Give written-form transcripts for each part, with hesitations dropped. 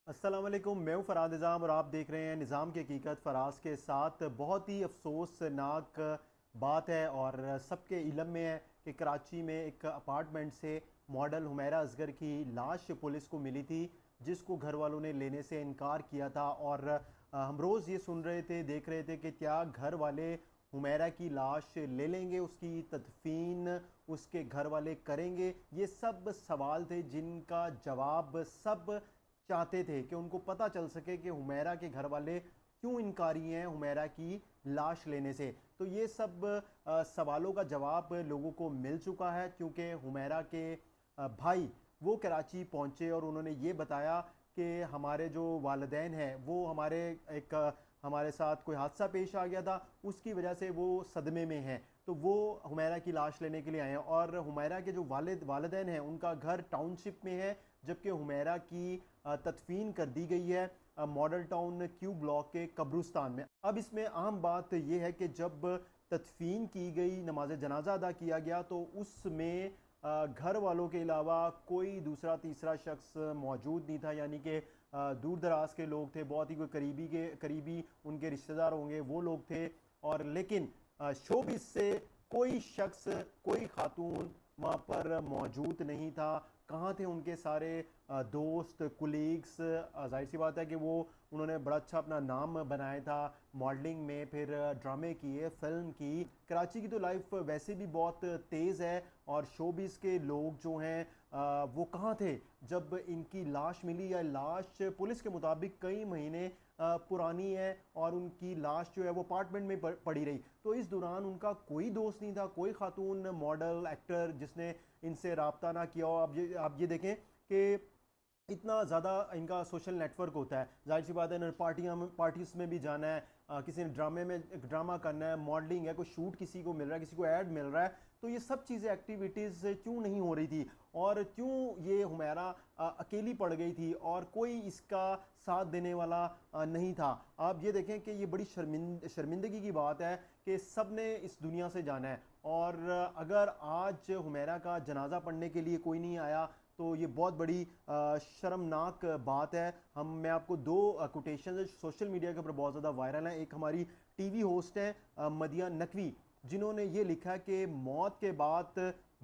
अस्सलाम वालेकुम, मैं हूं फराद निज़ाम और आप देख रहे हैं निज़ाम की हकीकत फराज के साथ। बहुत ही अफसोसनाक बात है और सबके इल्म में है कि कराची में एक अपार्टमेंट से मॉडल हुमैरा असगर की लाश पुलिस को मिली थी, जिसको घर वालों ने लेने से इनकार किया था। और हम रोज़ ये सुन रहे थे, देख रहे थे कि क्या घर वाले हुमैरा की लाश ले लेंगे, उसकी तदफीन उसके घर वाले करेंगे। ये सब सवाल थे जिनका जवाब सब चाहते थे कि उनको पता चल सके कि हुमैरा के घर वाले क्यों इनकारी हैं हुमैरा की लाश लेने से। तो ये सब सवालों का जवाब लोगों को मिल चुका है, क्योंकि हुमैरा के भाई वो कराची पहुंचे और उन्होंने ये बताया कि हमारे जो वालिदैन हैं वो हमारे साथ कोई हादसा पेश आ गया था, उसकी वजह से वो सदमे में हैं। तो वो हुमैरा की लाश लेने के लिए आए हैं और हुमैरा के जो वालिदैन हैं उनका घर टाउनशिप में है, जबकि हुमैरा की तदफीन कर दी गई है मॉडल टाउन क्यू ब्लॉक के कब्रिस्तान में। अब इसमें अहम बात यह है कि जब तदफीन की गई, नमाज जनाजा अदा किया गया, तो उसमें घर वालों के अलावा कोई दूसरा तीसरा शख्स मौजूद नहीं था। यानी कि दूर दराज के लोग थे, बहुत ही कोई करीबी उनके रिश्तेदार होंगे वो लोग थे। और लेकिन शोबिस से कोई शख्स, कोई खातून वहाँ पर मौजूद नहीं था। कहाँ थे उनके सारे दोस्त, कुलीग्स? जाहिर सी बात है कि वो उन्होंने बड़ा अच्छा अपना नाम बनाया था मॉडलिंग में, फिर ड्रामे किए, फिल्म की। कराची की तो लाइफ वैसे भी बहुत तेज़ है और शोबिस के लोग जो हैं वो कहाँ थे जब इनकी लाश मिली। या लाश पुलिस के मुताबिक कई महीने पुरानी है और उनकी लाश जो है वो अपार्टमेंट में पड़ी रही। तो इस दौरान उनका कोई दोस्त नहीं था, कोई खातून मॉडल एक्टर जिसने इनसे रब्ता ना किया हो। आप ये देखें कि इतना ज़्यादा इनका सोशल नेटवर्क होता है। जाहिर सी बात है, इन्होंने पार्टीज में भी जाना है, किसी ने ड्रामे में ड्रामा करना है, मॉडलिंग है, कोई शूट किसी को मिल रहा है, किसी को ऐड मिल रहा है। तो ये सब चीज़ें, एक्टिविटीज़ क्यों नहीं हो रही थी और क्यों ये हुमैरा अकेली पड़ गई थी और कोई इसका साथ देने वाला नहीं था। आप ये देखें कि ये बड़ी शर्मिंदगी की बात है कि सब ने इस दुनिया से जाना है और अगर आज हुमैरा का जनाजा पढ़ने के लिए कोई नहीं आया तो ये बहुत बड़ी शर्मनाक बात है। मैं आपको दो कोटेशन सोशल मीडिया के ऊपर बहुत ज़्यादा वायरल हैं। एक हमारी टीवी होस्ट हैं मदिया नकवी, जिन्होंने ये लिखा कि मौत के बाद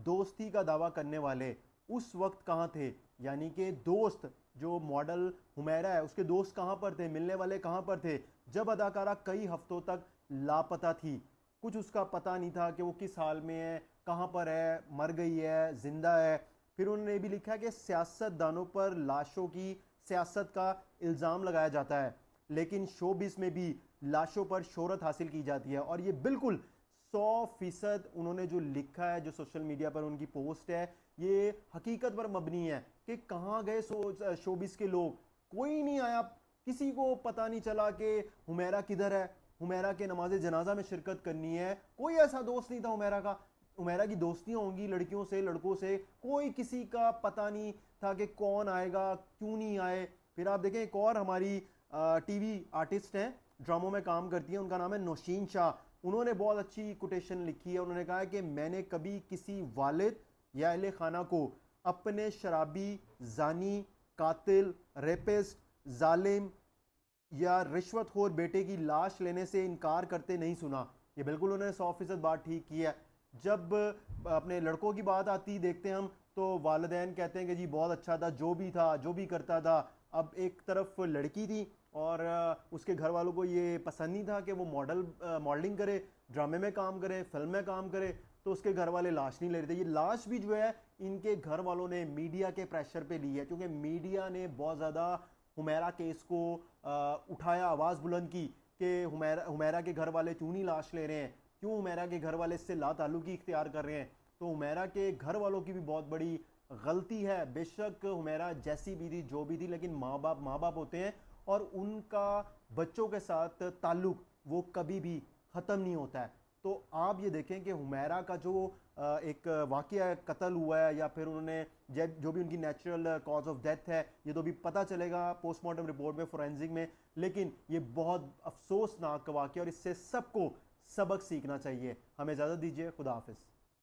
दोस्ती का दावा करने वाले उस वक्त कहाँ थे। यानी कि दोस्त, जो मॉडल हुमैरा है उसके दोस्त कहाँ पर थे, मिलने वाले कहाँ पर थे जब अदाकारा कई हफ्तों तक लापता थी। कुछ उसका पता नहीं था कि वो किस हाल में है, कहाँ पर है, मर गई है, जिंदा है। फिर उन्होंने ये भी लिखा कि सियासतदानों पर लाशों की सियासत का इल्ज़ाम लगाया जाता है, लेकिन शोबिस में भी लाशों पर शोहरत हासिल की जाती है। और ये बिल्कुल 100% उन्होंने जो लिखा है, जो सोशल मीडिया पर उनकी पोस्ट है, ये हकीकत पर मबनी है कि कहाँ गए शोबिस के लोग। कोई नहीं आया, किसी को पता नहीं चला कि हुमैरा किधर है, हुमैरा के नमाज जनाजा में शिरकत करनी है। कोई ऐसा दोस्त नहीं था हुमैरा का। उमैरा की दोस्तियां होंगी लड़कियों से, लड़कों से, कोई किसी का पता नहीं था कि कौन आएगा, क्यों नहीं आए। फिर आप देखें, एक और हमारी टीवी आर्टिस्ट हैं, ड्रामों में काम करती हैं, उनका नाम है नौशीन शाह। उन्होंने बहुत अच्छी कोटेशन लिखी है। उन्होंने कहा है कि मैंने कभी किसी वालिद या अहले खाना को अपने शराबी, जानी, कातिल, रेपिस्ट, जालिम या रिश्वतखोर बेटे की लाश लेने से इनकार करते नहीं सुना। ये बिल्कुल उन्होंने 100% बात ठीक की है। जब अपने लड़कों की बात आती देखते हैं हम, तो वालिदैन कहते हैं कि जी बहुत अच्छा था, जो भी था, जो भी करता था। अब एक तरफ लड़की थी और उसके घर वालों को ये पसंद नहीं था कि वो मॉडलिंग करे, ड्रामे में काम करे, फिल्म में काम करे। तो उसके घर वाले लाश नहीं ले रहे थे। ये लाश भी जो है इनके घर वालों ने मीडिया के प्रेशर पे ली है, क्योंकि मीडिया ने बहुत ज़्यादा हुमैरा केस को उठाया, आवाज़ बुलंद की कि हुमैरा के घर वाले क्यों नहीं लाश ले रहे हैं, क्यों हुमैरा के घर वाले इससे लाताल्लुकी इख्तियार कर रहे हैं। तो हुमैरा के घर वालों की भी बहुत बड़ी गलती है। बेशक हुमैरा जैसी भी थी, जो भी थी, लेकिन माँ बाप होते हैं और उनका बच्चों के साथ ताल्लुक वो कभी भी ख़त्म नहीं होता है। तो आप ये देखें कि हुमैरा का जो एक वाकया कत्ल हुआ है, या फिर उन्होंने जो भी उनकी नेचुरल कॉज ऑफ डेथ है, ये तो भी पता चलेगा पोस्टमार्टम रिपोर्ट में, फोरेंसिक में। लेकिन ये बहुत अफसोसनाक वाकया और इससे सबको सबक सीखना चाहिए। हमें इजाज़त दीजिए, खुदा हाफिज़।